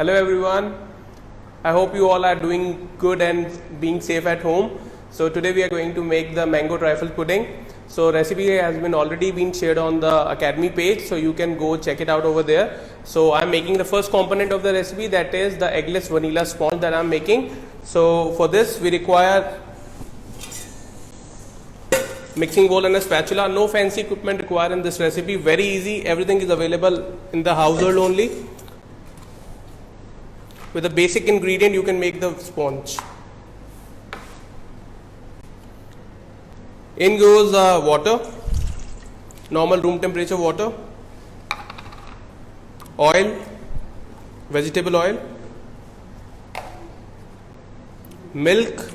Hello everyone. I hope you all are doing good and being safe at home. So today we are going to make the mango trifle pudding. So recipe has been already been shared on the academy page, so you can go check it out over there. So I'm making the first component of the recipe, that is the eggless vanilla sponge that I'm making. So for this we require mixing bowl and a spatula. No fancy equipment required in this recipe, very easy, everything is available in the household only. With a basic ingredient you can make the sponge. In goes water, normal room temperature water, oil, vegetable oil, milk.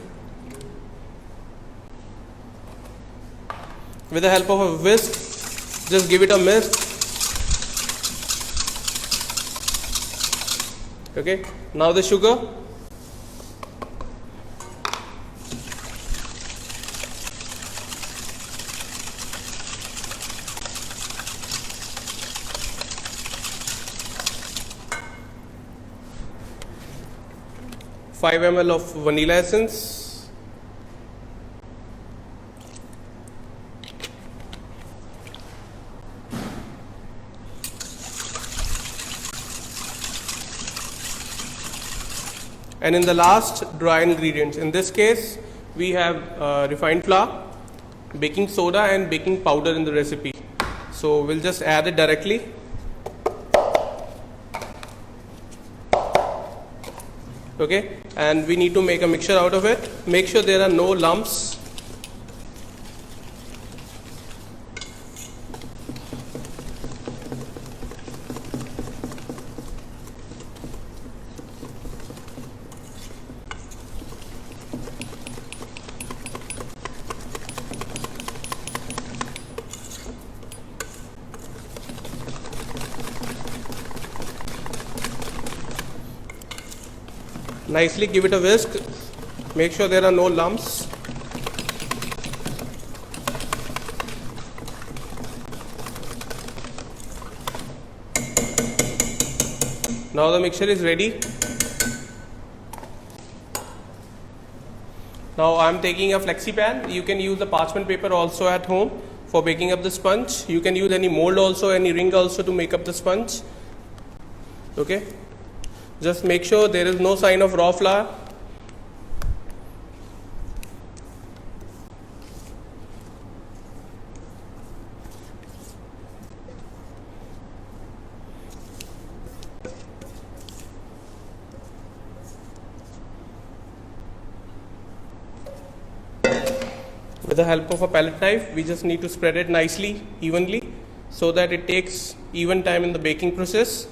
With the help of a whisk, just give it a mix. Okay, now the sugar. Five ml of vanilla essence, and in the last, dry ingredients. In this case we have refined flour, baking soda and baking powder in the recipe. So we'll just add it directly. Okay, and we need to make a mixture out of it. Make sure there are no lumps. Nicely give it a whisk. Make sure there are no lumps. Now the mixture is ready. Now I am taking a flexi pan. You can use the parchment paper also at home for baking up the sponge. You can use any mold also, any ring also to make up the sponge. Okay. Just make sure there is no sign of raw flour. With the help of a palette knife, we just need to spread it nicely, evenly, so that it takes even time in the baking process.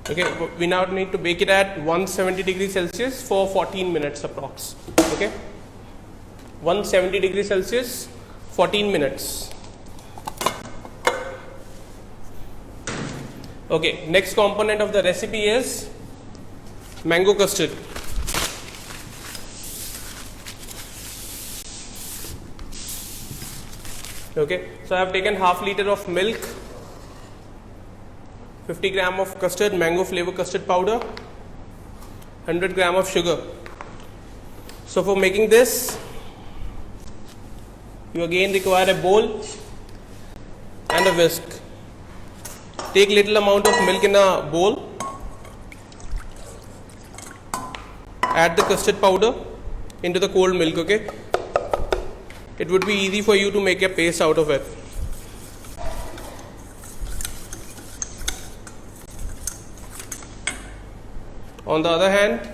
Okay, we now need to bake it at 170 degrees Celsius for 14 minutes approx. Okay, 170 degrees Celsius, 14 minutes. Okay, next component of the recipe is mango custard. Okay, so I have taken half liter of milk, 50 gram of custard, mango flavor custard powder, 100 gram of sugar. So for making this, you again require a bowl and a whisk. Take little amount of milk in a bowl, add the custard powder into the cold milk. Okay, it would be easy for you to make a paste out of it. On the other hand,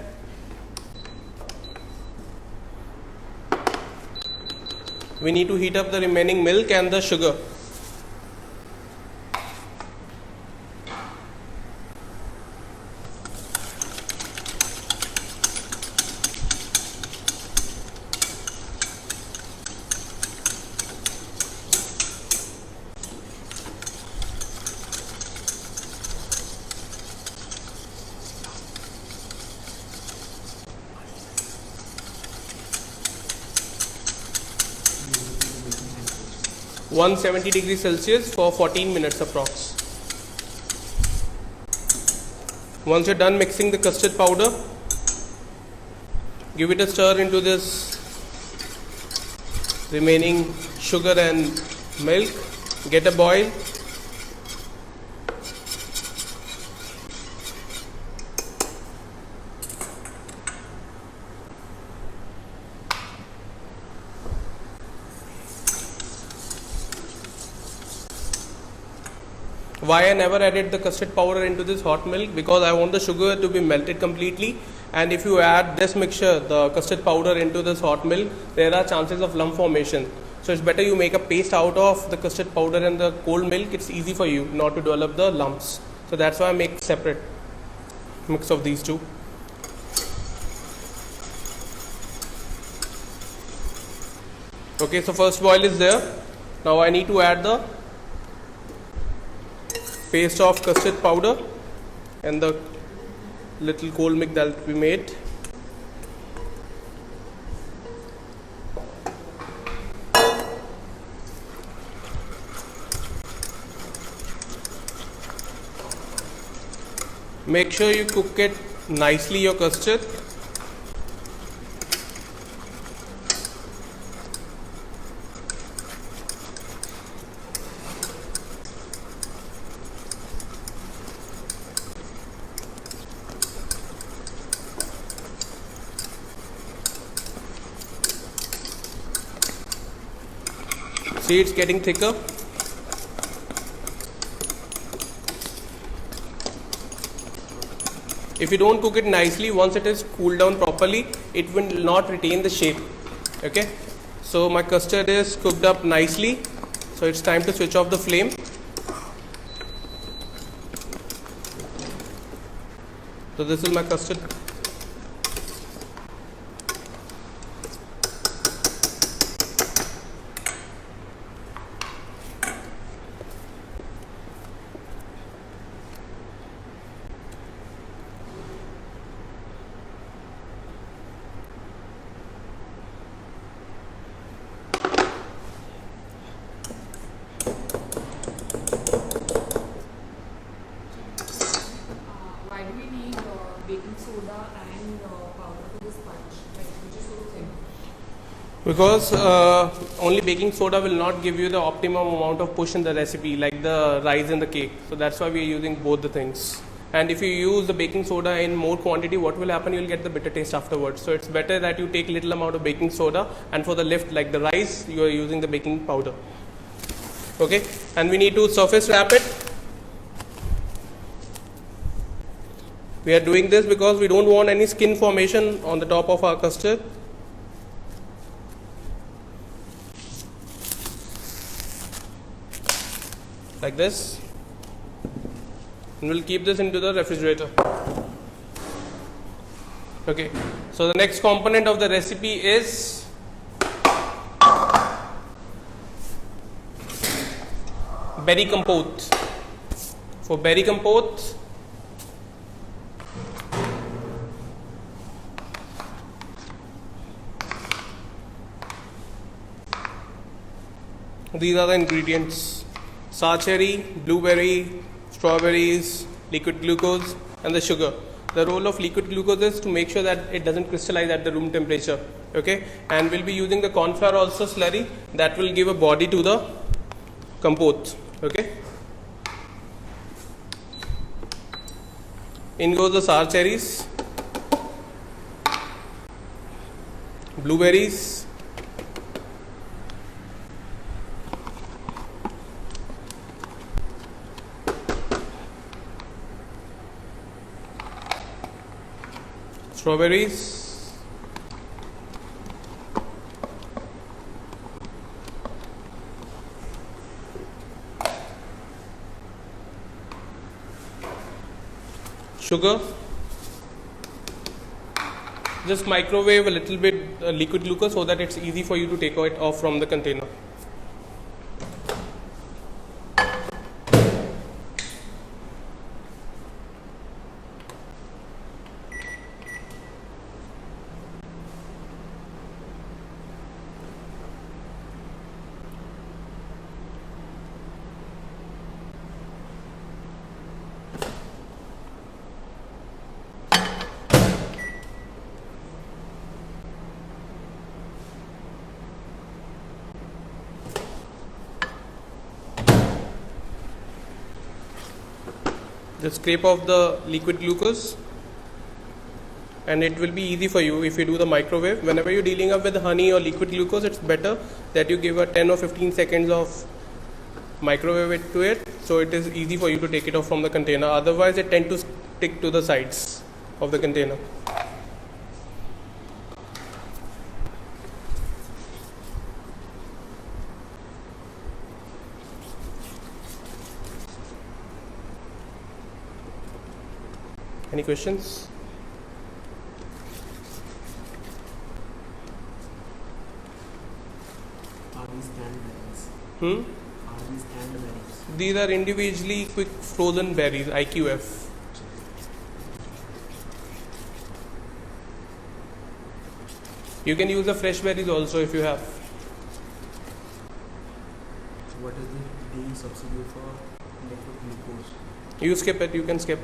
we need to heat up the remaining milk and the sugar. 170 degrees Celsius for 14 minutes approx. Once you're done mixing the custard powder, give it a stir into this remaining sugar and milk. Get a boil. Why I never added the custard powder into this hot milk? Because I want the sugar to be melted completely, and if you add this mixture, the custard powder, into this hot milk, there are chances of lump formation. So it's better you make a paste out of the custard powder and the cold milk. It's easy for you not to develop the lumps. So that's why I make separate mix of these two. Okay, so first boil is there. Now I need to add the paste of custard powder and the little cold milk that we made. Make sure you cook it nicely, your custard. See, it's getting thicker. If you don't cook it nicely, once it is cooled down properly, it will not retain the shape. Okay, so my custard is cooked up nicely, so it's time to switch off the flame. So this is my custard. Why do we need baking soda and powder for the sponge? Like, which is so thin? Because only baking soda will not give you the optimum amount of push in the recipe, like the rise in the cake. So that's why we are using both the things. And if you use the baking soda in more quantity, what will happen? You will get the bitter taste afterwards. So it's better that you take little amount of baking soda, and for the lift, like the rice, you are using the baking powder. Okay, and we need to surface wrap it. We are doing this because we don't want any skin formation on the top of our custard. Like this. And we'll keep this into the refrigerator. Okay, so the next component of the recipe is berry compote. For berry compote, these are the ingredients: sour cherry, blueberry, strawberries, liquid glucose, and the sugar. The role of liquid glucose is to make sure that it doesn't crystallize at the room temperature. Okay, and we'll be using the corn flour also slurry that will give a body to the compote. Okay, in goes the sour cherries, blueberries, strawberries, sugar. Just microwave a little bit liquid glucose so that it's easy for you to take it off from the container. Just scrape off the liquid glucose, and it will be easy for you if you do the microwave. Whenever you're dealing up with honey or liquid glucose, it's better that you give a 10 or 15 seconds of microwave it to it, so it is easy for you to take it off from the container. Otherwise it tend to stick to the sides of the container. Any questions? Are these canned berries? Hmm? Are these canned berries? These are individually quick frozen berries, IQF. You can use the fresh berries also if you have. What is the daily substitute for liquid glucose? You skip it, you can skip.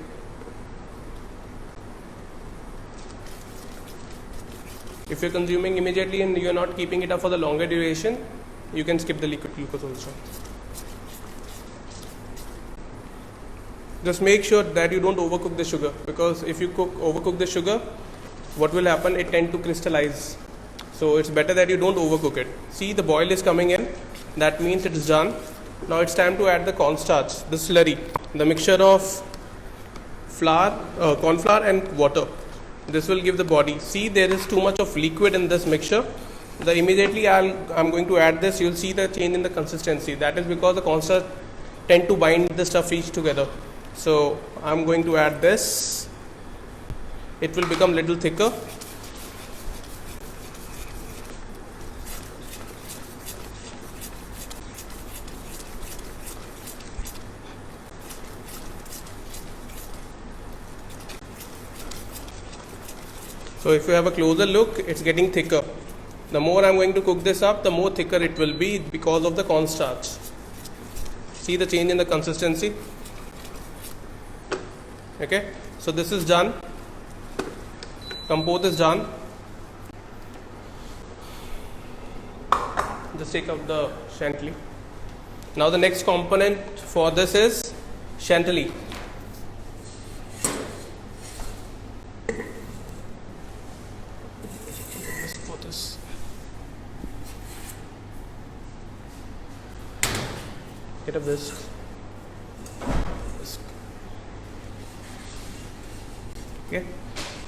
If you're consuming immediately and you're not keeping it up for the longer duration, you can skip the liquid glucose also. Just make sure that you don't overcook the sugar, because if you overcook the sugar, what will happen? It tend to crystallize. So it's better that you don't overcook it. See, the boil is coming in. That means it is done. Now it's time to add the cornstarch, the slurry, the mixture of flour, corn flour and water. This will give the body. See, there is too much of liquid in this mixture. Immediately I'm going to add this, you'll see the change in the consistency. That is because the cornstarch tend to bind the stuff each together. So I'm going to add this. It will become little thicker. So if you have a closer look, it's getting thicker. The more I'm going to cook this up, the more thicker it will be because of the cornstarch. See the change in the consistency? Okay, so this is done. Compote is done. Just take out the chantilly. Now the next component for this is chantilly. Get a whisk. Okay,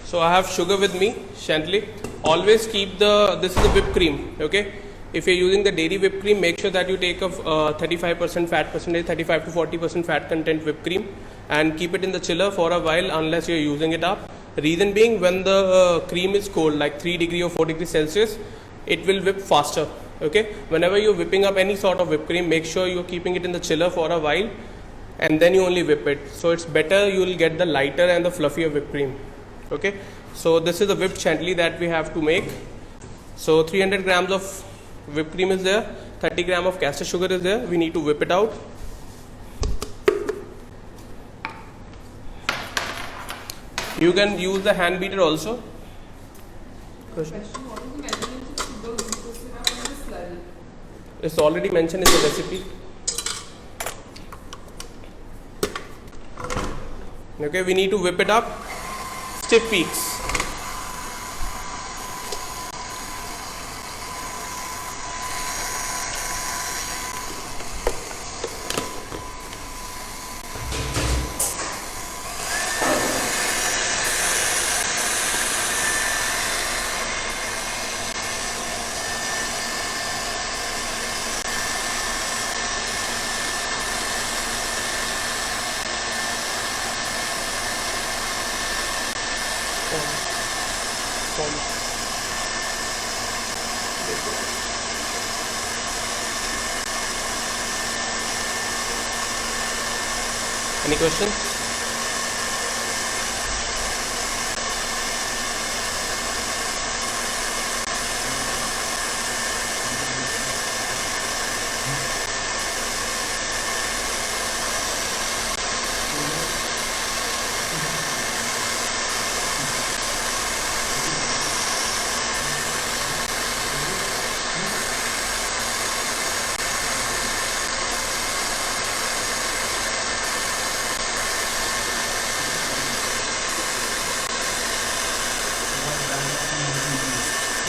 so I have sugar with me, chantilly. Always keep this is the whipped cream. Okay, if you're using the dairy whipped cream, make sure that you take a 35% fat percentage, 35 to 40% fat content whipped cream, and keep it in the chiller for a while unless you're using it up. Reason being, when the cream is cold, like 3 degree or 4 degrees Celsius, it will whip faster. Okay, whenever you're whipping up any sort of whipped cream, make sure you're keeping it in the chiller for a while and then you only whip it. So it's better, you will get the lighter and the fluffier whipped cream. Okay, so this is the whipped chantilly that we have to make. So 300 grams of whipped cream is there, 30 grams of caster sugar is there. We need to whip it out. You can use the hand beater also. Question? What is the measurement of sugar, glucose syrup and the slurry? It's already mentioned in the recipe. Okay, we need to whip it up. Stiff peaks. Any questions?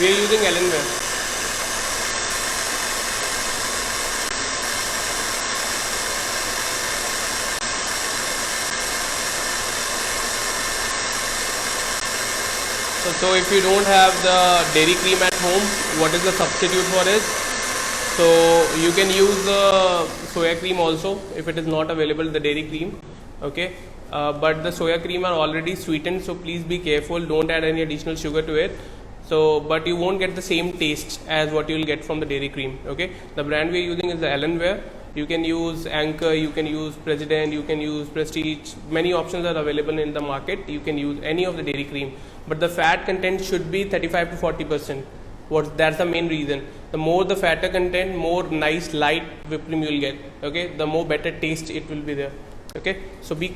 We are using Allenware. So if you don't have the dairy cream at home, what is the substitute for it? So you can use the soya cream also if it is not available, the dairy cream. Okay, but the soya cream are already sweetened, so please be careful. Don't add any additional sugar to it. So, but you won't get the same taste as what you will get from the dairy cream. Okay, the brand we are using is the Allenware. You can use Anchor, you can use President, you can use Prestige. Many options are available in the market. You can use any of the dairy cream, but the fat content should be 35 to 40%. That's the main reason. The more the fatter content, more nice light whipped cream you will get. Okay, the more better taste it will be there. Okay, so be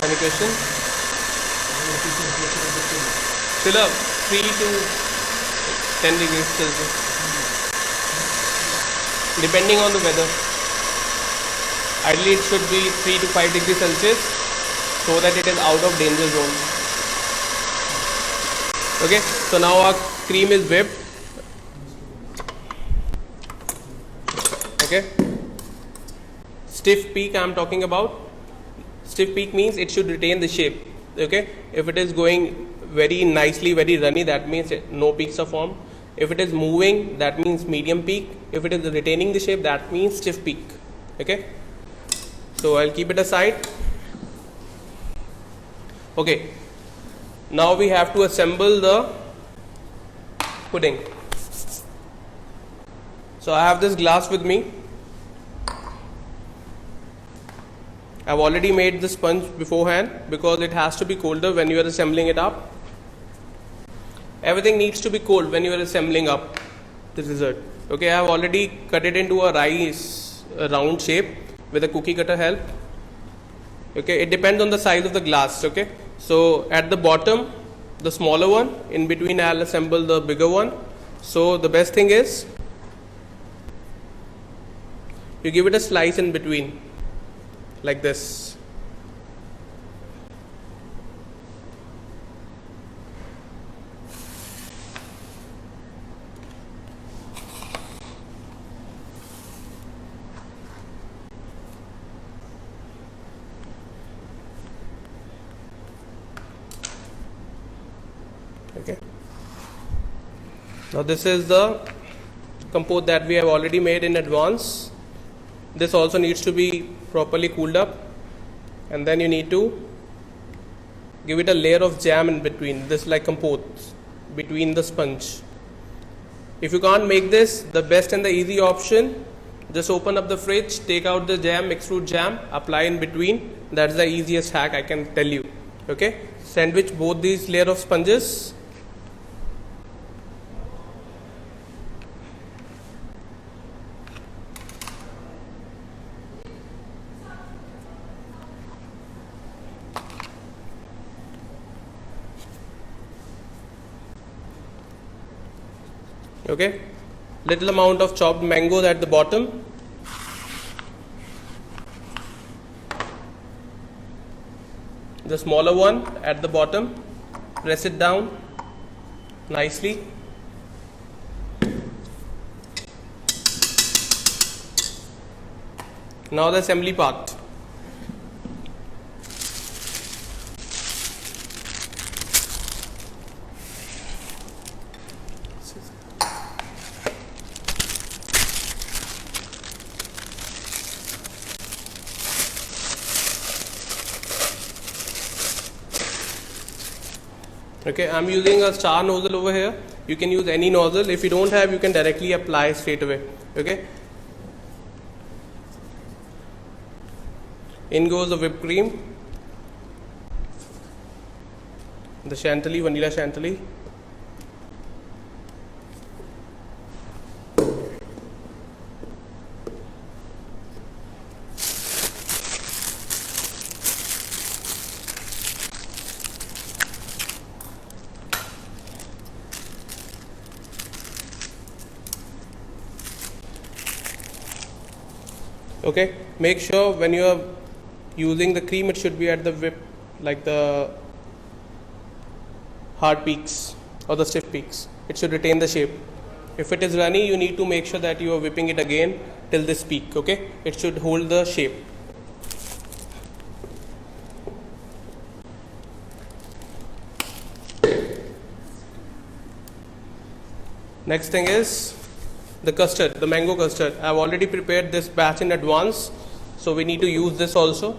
any question? Fill up 3 to 10 degrees Celsius, depending on the weather. Ideally, it should be 3 to 5 degrees Celsius so that it is out of danger zone. Okay, so now our cream is whipped. Okay, stiff peak I am talking about. Stiff peak means it should retain the shape. Okay, if it is going very nicely, very runny, that means no peaks are formed. If it is moving, that means medium peak. If it is retaining the shape, that means stiff peak. Okay, so I'll keep it aside. Okay, now we have to assemble the pudding. So I have this glass with me. I've already made the sponge beforehand because it has to be colder when you are assembling it up. Everything needs to be cold when you are assembling up the dessert. Okay, I have already cut it into a round shape with a cookie cutter help. Okay, it depends on the size of the glass. Okay, so at the bottom, the smaller one, in between I'll assemble the bigger one. So the best thing is you give it a slice in between like this. Okay, now this is the compote that we have already made in advance. This also needs to be properly cooled up, and then you need to give it a layer of jam in between, this like compote between the sponge. If you can't make this, the best and the easy option, just open up the fridge, take out the jam, mixed fruit jam, apply in between. That's the easiest hack I can tell you. Okay, sandwich both these layer of sponges. Okay, little amount of chopped mangoes at the bottom. The smaller one at the bottom, press it down nicely. Now the assembly part. Okay, I'm using a star nozzle over here. You can use any nozzle. If you don't have, you can directly apply straight away. Okay, in goes the whipped cream, the chantilly, vanilla chantilly. Okay, make sure when you are using the cream, it should be at the whip, like the hard peaks or the stiff peaks. It should retain the shape. If it is runny, you need to make sure that you are whipping it again till this peak. Okay, it should hold the shape. Next thing is the custard, the mango custard. I have already prepared this batch in advance, so we need to use this also.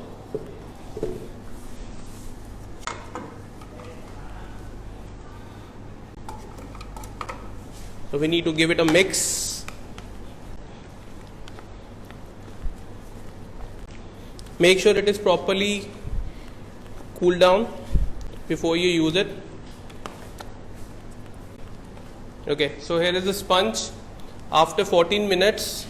So we need to give it a mix. Make sure it is properly cooled down before you use it. Okay, so here is the sponge. After 14 minutes,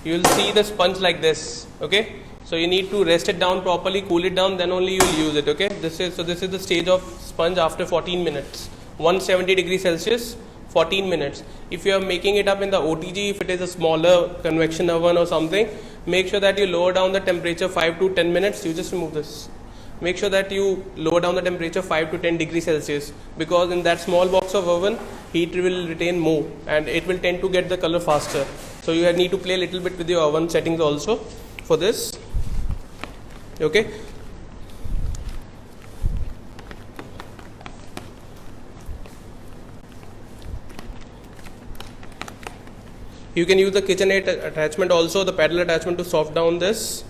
you will see the sponge like this. Okay, so you need to rest it down properly, cool it down, then only you will use it. Okay, this is the stage of sponge after 14 minutes. 170 degrees Celsius, 14 minutes. If you are making it up in the OTG, if it is a smaller convection oven or something, make sure that you lower down the temperature 5 to 10 minutes. You just remove this. Make sure that you lower down the temperature 5 to 10 degrees Celsius, because in that small box of oven, heat will retain more and it will tend to get the color faster. So you need to play a little bit with your oven settings also for this. Okay. You can use the KitchenAid attachment also, the paddle attachment, to soft down this.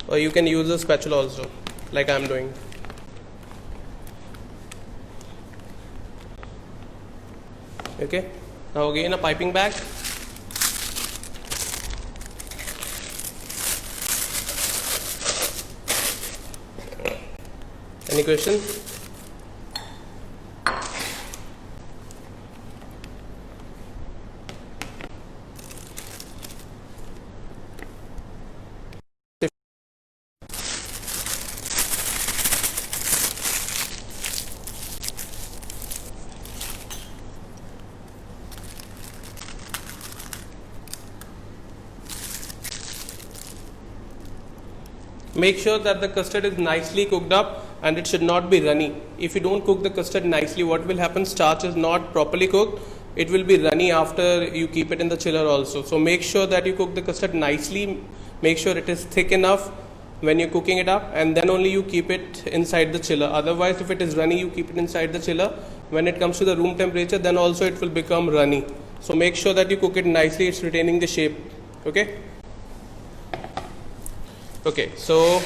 Or you can use a spatula also, like I am doing. Okay, now again a piping bag. Any question? Make sure that the custard is nicely cooked up and it should not be runny. If you don't cook the custard nicely, what will happen? Starch is not properly cooked. It will be runny after you keep it in the chiller also. So make sure that you cook the custard nicely. Make sure it is thick enough when you're cooking it up, and then only you keep it inside the chiller. Otherwise, if it is runny, you keep it inside the chiller. When it comes to the room temperature, then also it will become runny. So make sure that you cook it nicely. It's retaining the shape. Okay. Okay, so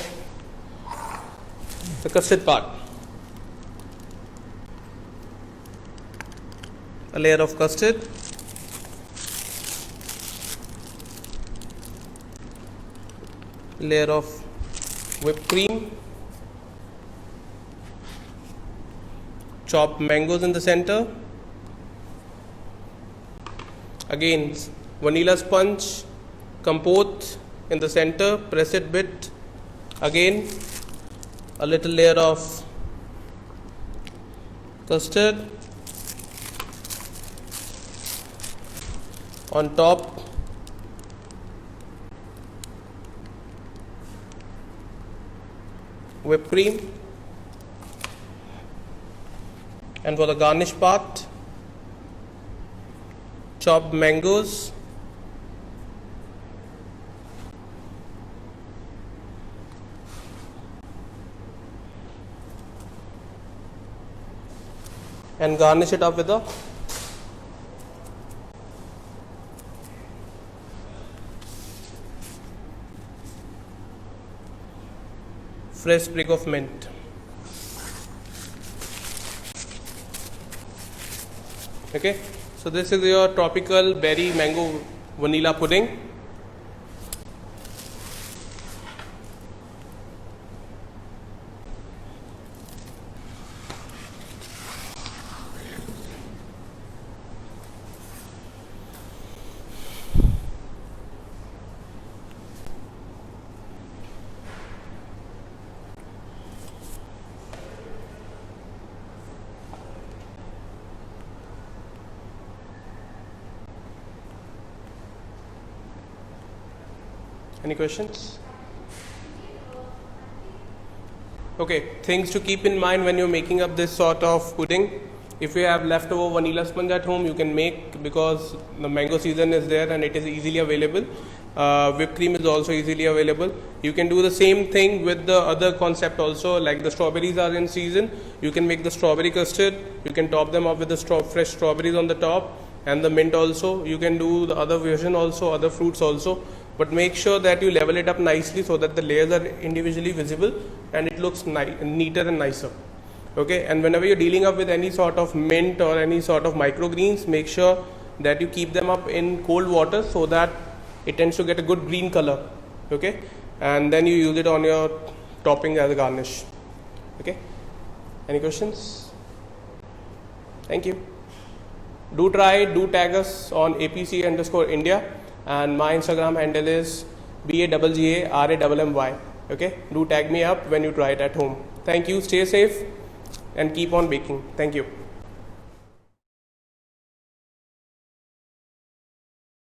the custard part. A layer of custard. Layer of whipped cream. Chopped mangoes in the center. Again, vanilla sponge, compote in the center, press it bit. Again, a little layer of custard on top. Whipped cream. And for the garnish part, chopped mangoes, and garnish it up with a fresh sprig of mint. Okay, so this is your tropical berry mango vanilla pudding. Any questions? Okay, things to keep in mind when you're making up this sort of pudding. If you have leftover vanilla sponge at home, you can make, because the mango season is there and it is easily available. Whipped cream is also easily available. You can do the same thing with the other concept also, like the strawberries are in season. You can make the strawberry custard. You can top them up with the fresh strawberries on the top and the mint also. You can do the other version also, other fruits also. But make sure that you level it up nicely so that the layers are individually visible and it looks neater and nicer. Okay, and whenever you're dealing up with any sort of mint or any sort of microgreens, make sure that you keep them up in cold water so that it tends to get a good green color. Okay, and then you use it on your topping as a garnish. Okay, any questions? Thank you. Do try it, do tag us on APC_India, and my Instagram handle is BAGGARAMMY. Okay, do tag me up when you try it at home. Thank you, stay safe and keep on baking. Thank you.